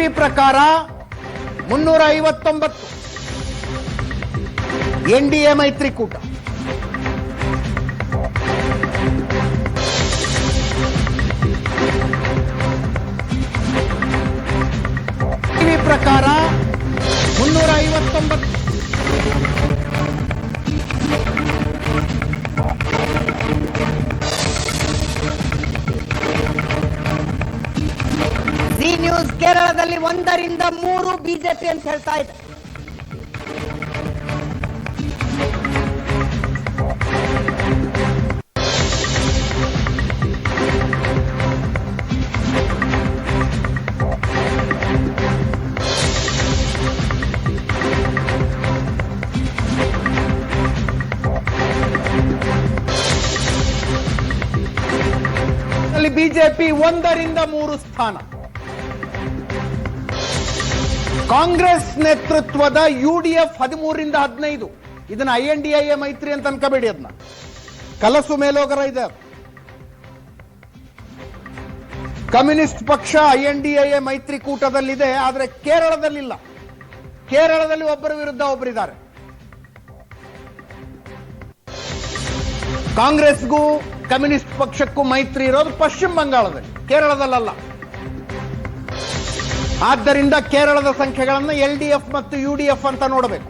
TV ಪ್ರಕಾರ 359 NDA ಮೈತ್ರಿಕೂಟ. TV ಪ್ರಕಾರ 359 ಜಿ ನ್ಯೂಸ್ ಕೇರಳದಲ್ಲಿ 1 ರಿಂದ 3 ಬಿಜೆಪಿ ಅಂತ ಹೇಳ್ತಾ ಇದೆ. ಬಿಜೆಪಿ 1 ರಿಂದ 3 ಸ್ಥಾನ. ಕಾಂಗ್ರೆಸ್ ನೇತೃತ್ವದ ಯುಡಿಎಫ್ 13 ರಿಂದ 15. ಇದನ್ನ INDIA ಮೈತ್ರಿ ಅಂತ ಅನ್ಕೋಬೇಡಿ, ಅದನ್ನ ಕಲಸು ಮೇಲೋಗರ ಇದೆ. ಕಮ್ಯುನಿಸ್ಟ್ ಪಕ್ಷ INDIA ಮೈತ್ರಿಕೂಟದಲ್ಲಿದೆ, ಆದರೆ ಕೇರಳದಲ್ಲಿಲ್ಲ. ಕೇರಳದಲ್ಲಿ ಒಬ್ಬರ ವಿರುದ್ಧ ಒಬ್ಬರಿದ್ದಾರೆ. ಕಾಂಗ್ರೆಸ್ಗೂ ಕಮ್ಯುನಿಸ್ಟ್ ಪಕ್ಷಕ್ಕೂ ಮೈತ್ರಿ ಇರೋದು ಪಶ್ಚಿಮ ಬಂಗಾಳದಲ್ಲಿ, ಕೇರಳದಲ್ಲ. ಆದ್ದರಿಂದ ಕೇರಳದ ಸಂಖ್ಯೆಗಳನ್ನು LDF ಮತ್ತು UDF ಅಂತ ನೋಡಬೇಕು.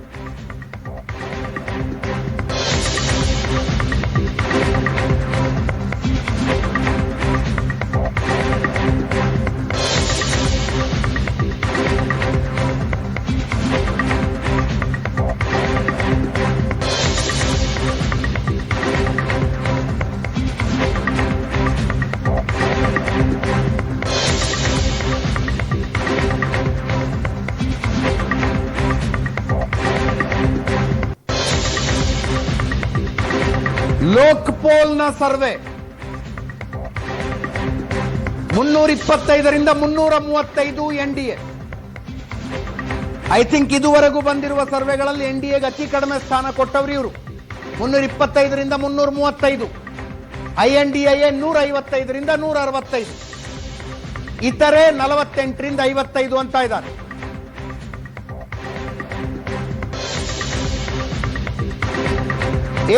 ಲೋಕ್ಪೋಲ್ನ ಸರ್ವೆ 325 ರಿಂದ 335 NDA. ಐ ಥಿಂಕ್ ಇದುವರೆಗೂ ಬಂದಿರುವ ಸರ್ವೆಗಳಲ್ಲಿ NDAಗೆ ಅತಿ ಕಡಿಮೆ ಸ್ಥಾನ ಕೊಟ್ಟವರು ಇವರು. 325 ರಿಂದ 335, INDIA 155 ರಿಂದ 165, ಇತರೆ 48 ರಿಂದ 55 ಅಂತ ಇದ್ದಾರೆ.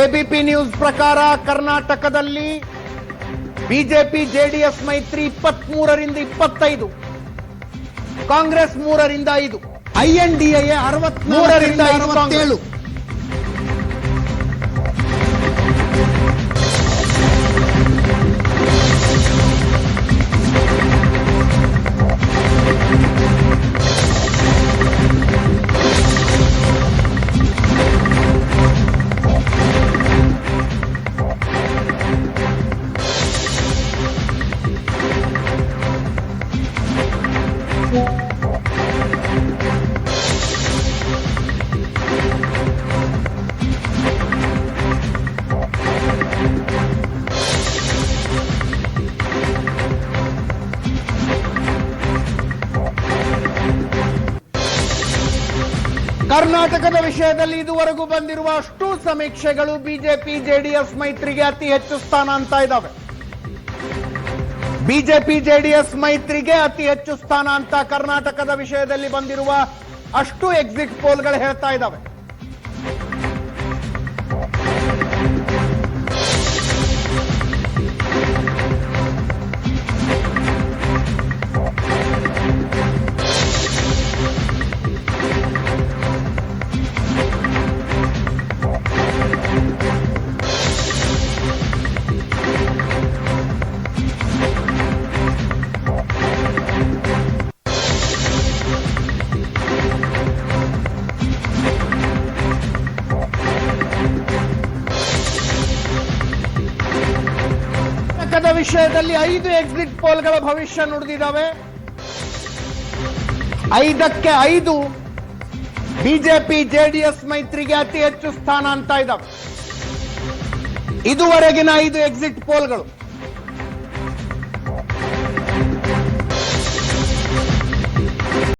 ಎಬಿಪಿ ನ್ಯೂಸ್ ಪ್ರಕಾರ ಕರ್ನಾಟಕದಲ್ಲಿ ಬಿಜೆಪಿ ಜೆಡಿಎಸ್ ಮೈತ್ರಿ 23 ರಿಂದ 25, ಕಾಂಗ್ರೆಸ್ 3 ರಿಂದ 5, INDIA 63 ರಿಂದ 67. ಕರ್ನಾಟಕದ ವಿಷಯದಲ್ಲಿ ಇದುವರೆಗೂ ಬಂದಿರುವ ಅಷ್ಟು ಸಮೀಕ್ಷೆಗಳು ಬಿಜೆಪಿ ಜೆಡಿಎಸ್ ಮೈತ್ರಿಗೆ ಅತಿ ಹೆಚ್ಚು ಸ್ಥಾನ ಅಂತ ಇದ್ದಾವೆ. ಬಿಜೆಪಿ ಜೆಡಿಎಸ್ ಮೈತ್ರಿಗೆ ಅತಿ ಹೆಚ್ಚು ಸ್ಥಾನ ಅಂತ ಕರ್ನಾಟಕದ ವಿಷಯದಲ್ಲಿ ಬಂದಿರುವ ಅಷ್ಟು ಎಕ್ಸಿಟ್ ಪೋಲ್ಗಳು ಹೇಳ್ತಾ ಇದ್ದಾವೆ. ವಿಷಯದಲ್ಲಿ 5 ಎಕ್ಸಿಟ್ ಪೋಲ್ಗಳ ಭವಿಷ್ಯ ನುಡಿದಿದ್ದಾವೆ. 5ಕ್ಕೆ 5 ಬಿಜೆಪಿ ಜೆಡಿಎಸ್ ಮೈತ್ರಿಗೆ ಅತಿ ಹೆಚ್ಚು ಸ್ಥಾನ ಅಂತ ಇದ್ದಾವೆ. ಇದುವರೆಗಿನ 5 ಎಕ್ಸಿಟ್ ಪೋಲ್ಗಳು.